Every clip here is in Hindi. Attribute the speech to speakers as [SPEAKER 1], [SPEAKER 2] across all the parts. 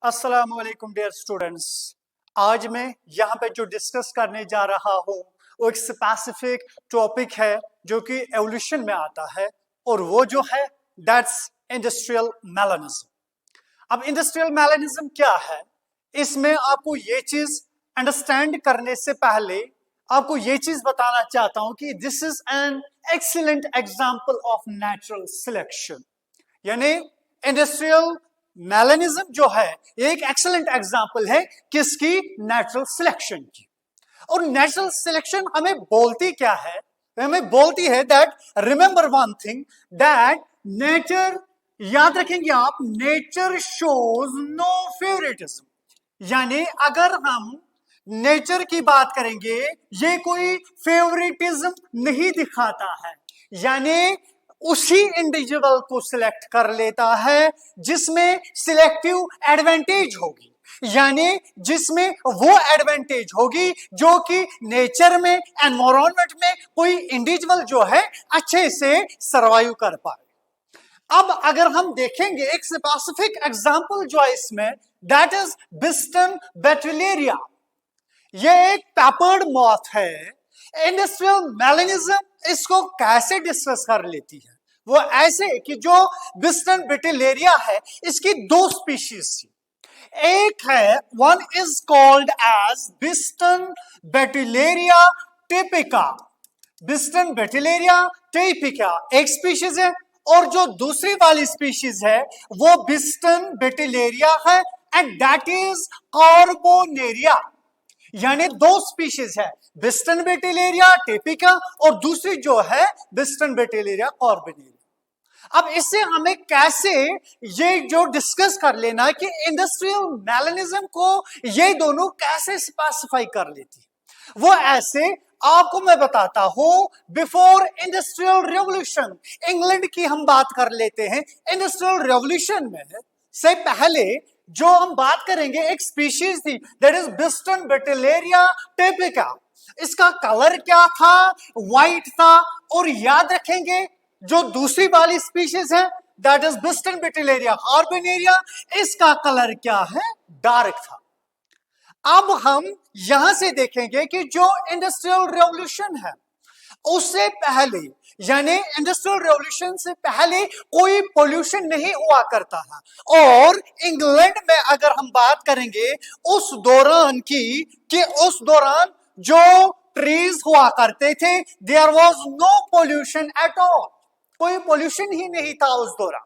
[SPEAKER 1] अस्सलाम वालेकुम डियर स्टूडेंट्स। आज मैं यहाँ पे जो डिस्कस करने जा रहा हूँ वो एक स्पेसिफिक टॉपिक है जो कि एवोल्यूशन में आता है और वो जो है दैट्स इंडस्ट्रियल मेलानिज्म। अब इंडस्ट्रियल मेलानिज्म क्या है, इसमें आपको ये चीज अंडरस्टैंड करने से पहले आपको ये चीज बताना चाहता हूं कि this is an excellent example of natural selection. यानी इंडस्ट्रियल मेलानिज्म जो है एक एक्सीलेंट एग्जाम्पल है किसकी, नेचुरल सिलेक्शन की। और नेचुरल सिलेक्शन हमें बोलती क्या है, हमें बोलती है that remember one thing that nature, याद रखेंगे आप, नेचर शोज नो फेवरेटिज्म। यानी अगर हम नेचर की बात करेंगे ये कोई फेवरेटिज्म नहीं दिखाता है, यानी उसी इंडिविजुअल को सिलेक्ट कर लेता है जिसमें सिलेक्टिव एडवांटेज होगी, यानी जिसमें वो एडवांटेज होगी जो कि नेचर में, एनवायरनमेंट में कोई इंडिविजुअल जो है अच्छे से सरवाइव कर पाए। अब अगर हम देखेंगे एक स्पेसिफिक एग्जांपल जो है इसमें, दैट इज बिस्टन बेटिलेरिया। ये एक पेपर्ड मॉथ है। इंडस्ट्रियल मेलानिज्म इसको कैसे डिस्कस कर लेती है, वो ऐसे कि जो बिस्टन बेटिलेरिया है इसकी दो स्पीशीज थी। एक है, वन इज कॉल्ड एज बिस्टन बेटिलेरिया टिपिका। बिस्टन बेटिलेरिया टिपिका एक स्पीशीज है और जो दूसरी वाली स्पीशीज है वो बिस्टन बेटिलेरिया है एंड दैट इज कार्बोनेरिया। यानी दो स्पीशीज है, बिस्टन बेटिलेरिया टिपिका और दूसरी जो है बिस्टन बेटिलेरिया कार्बोनेरिया। अब इससे हमें कैसे ये जो डिस्कस कर लेना कि इंडस्ट्रियल मेलानिज्म को ये दोनों कैसे स्पेसिफाई कर लेती है, वो ऐसे आपको मैं बताता हूं। बिफोर इंडस्ट्रियल रेवोल्यूशन, इंग्लैंड की हम बात कर लेते हैं। इंडस्ट्रियल रेवोल्यूशन में से पहले जो हम बात करेंगे एक स्पीशीज थी, दैट इज बिस्टन बेटिलेरिया टिपिका। इसका कलर क्या था, व्हाइट था। और याद रखेंगे जो दूसरी वाली स्पीशीज है दैट इज बिस्टन बेटिलेरिया कार्बोनेरिया, इसका कलर क्या है, डार्क था। अब हम यहां से देखेंगे कि जो इंडस्ट्रियल रेवोल्यूशन है उससे पहले, यानी इंडस्ट्रियल रेवोल्यूशन से पहले कोई पोल्यूशन नहीं हुआ करता था। और इंग्लैंड में अगर हम बात करेंगे उस दौरान की, कि उस दौरान जो ट्रीज हुआ करते थे, there was no pollution at all, कोई पोल्यूशन ही नहीं था उस दौरान।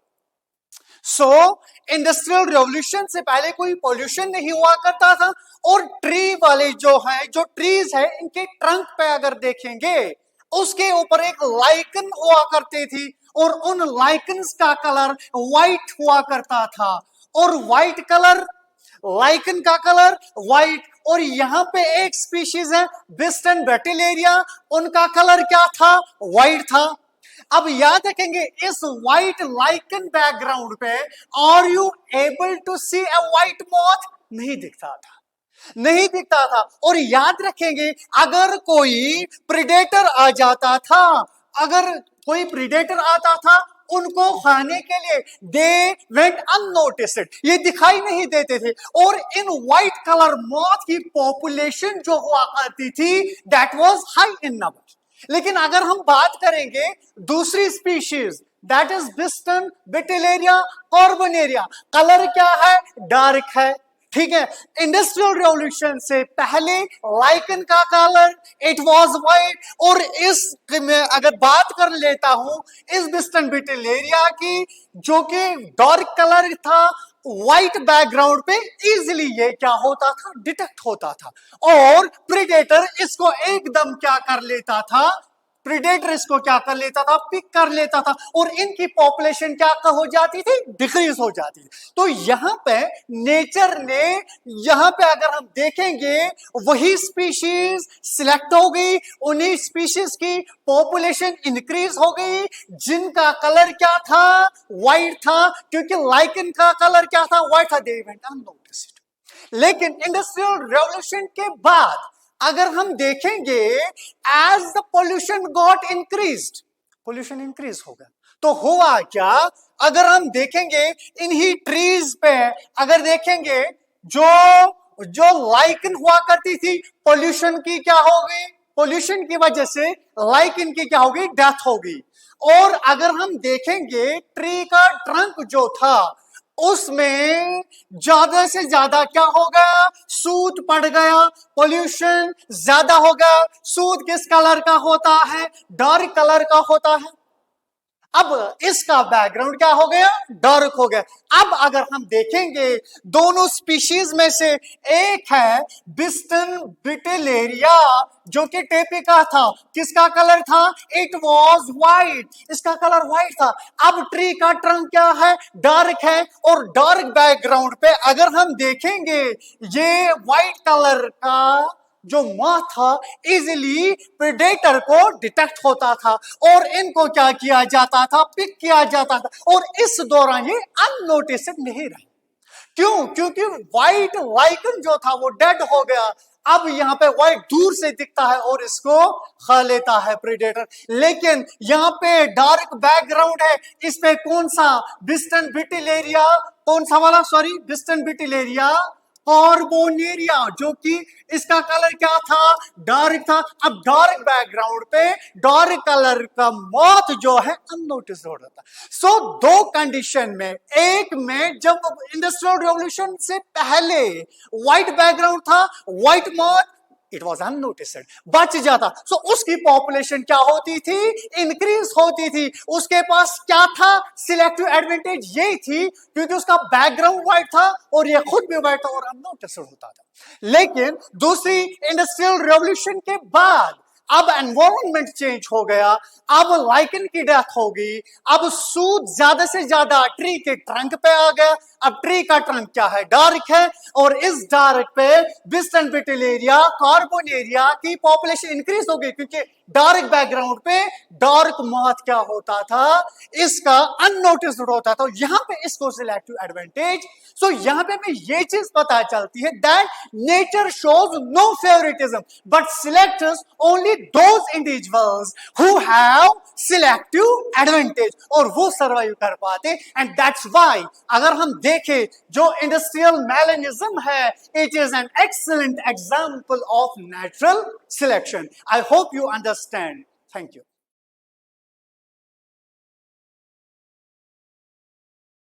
[SPEAKER 1] सो इंडस्ट्रियल रेवोल्यूशन से पहले कोई पोल्यूशन नहीं हुआ करता था। और ट्री वाले जो है, जो ट्रीज है, इनके ट्रंक पे अगर देखेंगे उसके ऊपर एक लाइकन हुआ करती थी और उन लाइकन्स का कलर व्हाइट हुआ करता था। और व्हाइट कलर, लाइकन का कलर व्हाइट। और यहां पे एक स्पीशीज है बिस्टन बेटिलेरिया, उनका कलर क्या था, व्हाइट था। अब याद रखेंगे इस व्हाइट लाइकन बैकग्राउंड पे are you able to see a white moth, नहीं दिखता था, नहीं दिखता था। और याद रखेंगे अगर कोई प्रीडेटर आ जाता था, अगर कोई प्रीडेटर आता था उनको खाने के लिए, दे वेंट अननोटिस्ड, ये दिखाई नहीं देते थे। और इन व्हाइट कलर मॉथ की पॉपुलेशन जो हुआ करती थी that was high in number. लेकिन अगर हम बात करेंगे दूसरी स्पीशीज दैट इज बिस्टन बेटिलेरिया कार्बोनेरिया, कलर क्या है, डार्क है, ठीक है। इंडस्ट्रियल रेवोल्यूशन से पहले लाइकन का कलर इट वाज व्हाइट। और इस में अगर बात कर लेता हूं इस बिस्टन बेटिलेरिया की, जो कि डार्क कलर था, व्हाइट बैकग्राउंड पे इजीली ये क्या होता था, डिटेक्ट होता था। और प्रीडेटर इसको एकदम क्या कर लेता था, प्रीडेटर इसको क्या कर लेता था, पिक कर लेता था और इनकी पॉपुलेशन क्या हो जाती थी, डिक्रीज हो जाती थी। तो यहां पे नेचर ने, यहां पे अगर हम देखेंगे वही स्पीशीज सिलेक्ट हो गई, उन्हीं स्पीशीज की पॉपुलेशन इंक्रीज हो गई जिनका कलर क्या था, व्हाइट था, क्योंकि लाइकन का कलर क्या था, व्हाइट था, दे वेंट अननोटिस्ड। लेकिन इंडस्ट्रियल रेवोल्यूशन के बाद अगर हम देखेंगे as the pollution got increased, pollution increase होगा तो हुआ क्या, अगर हम देखेंगे इन्हीं ट्रीज पे, अगर देखेंगे जो जो लाइकन हुआ करती थी, पोल्यूशन की क्या होगी, पोल्यूशन की वजह से लाइकन की क्या होगी, डेथ होगी। और अगर हम देखेंगे ट्री का ट्रंक जो था उसमें ज्यादा से ज्यादा क्या हो गया, सूत पड़ गया, पोल्यूशन ज्यादा हो गया। सूत किस कलर का होता है, डार्क कलर का होता है। अब इसका बैकग्राउंड क्या हो गया, डार्क हो गया। अब अगर हम देखेंगे दोनों स्पीशीज में से एक है बिस्टन बिटिलेरिया जो कि टेपिका था, किसका कलर था, इट वॉज व्हाइट, इसका कलर व्हाइट था। अब ट्री का ट्रंक क्या है, डार्क है, और डार्क बैकग्राउंड पे अगर हम देखेंगे ये व्हाइट कलर का जो मॉथ था इजिली प्रेडेटर को डिटेक्ट होता था और इनको क्या किया जाता था, पिक किया जाता था, और इस दौरान ये अननोटिस्ड नहीं रहे। क्यों, क्योंकि व्हाइट लाइकन जो था वो डेड हो गया। अब यहाँ पे व्हाइट दूर से दिखता है और इसको खा लेता है प्रेडेटर। लेकिन यहाँ पे डार्क बैकग्राउंड है, इस पे कौन सा, बिस्टन बिटिलेरिया, कौन सा वाला, सॉरी बिस्टन बिटिलेरिया कार्बोनेरिया, जो कि इसका कलर क्या था, डार्क था। अब डार्क बैकग्राउंड पे डार्क कलर का मॉथ जो है अननोटिस्ड हो रहा था। सो दो कंडीशन में, एक में जब इंडस्ट्रियल रिवॉल्यूशन से पहले व्हाइट बैकग्राउंड था, white moth, it was unnoticed, बच जाता। सो उसकी पॉपुलेशन क्या होती थी, इंक्रीज होती थी। उसके पास क्या था, सिलेक्टिव एडवांटेज यही थी क्योंकि उसका बैकग्राउंड व्हाइट था और ये खुद भी व्हाइट था और अननोटिस्ड होता था। लेकिन दूसरी इंडस्ट्रियल रेवोल्यूशन के बाद अब एनवायरमेंट चेंज हो गया, अब लाइकन की डेथ होगी, अब सूद ज्यादा से ज्यादा ट्री के ट्रंक पे आ गया। अब ट्री का ट्रंक क्या है, डार्क है, और इस डार्क पे बिस्टन बिटिलेरिया कार्बोनेरिया की पॉपुलेशन इंक्रीज हो गई क्योंकि डार्क बैकग्राउंड पे डार्क मॉथ क्या होता था, इसका अननोटिस्ड होता था। यहां पे इसको सिलेक्टिव एडवांटेज। सो यहां पे हमें ये चीज पता चलती है that nature shows no favouritism but selects only those individuals who have selective advantage, और वो सर्वाइव कर पाते। एंड दैट्स व्हाई अगर हम देखें जो इंडस्ट्रियल मैलिनिज्म है, it is an excellent example of natural selection. I hope you understand. Thank you.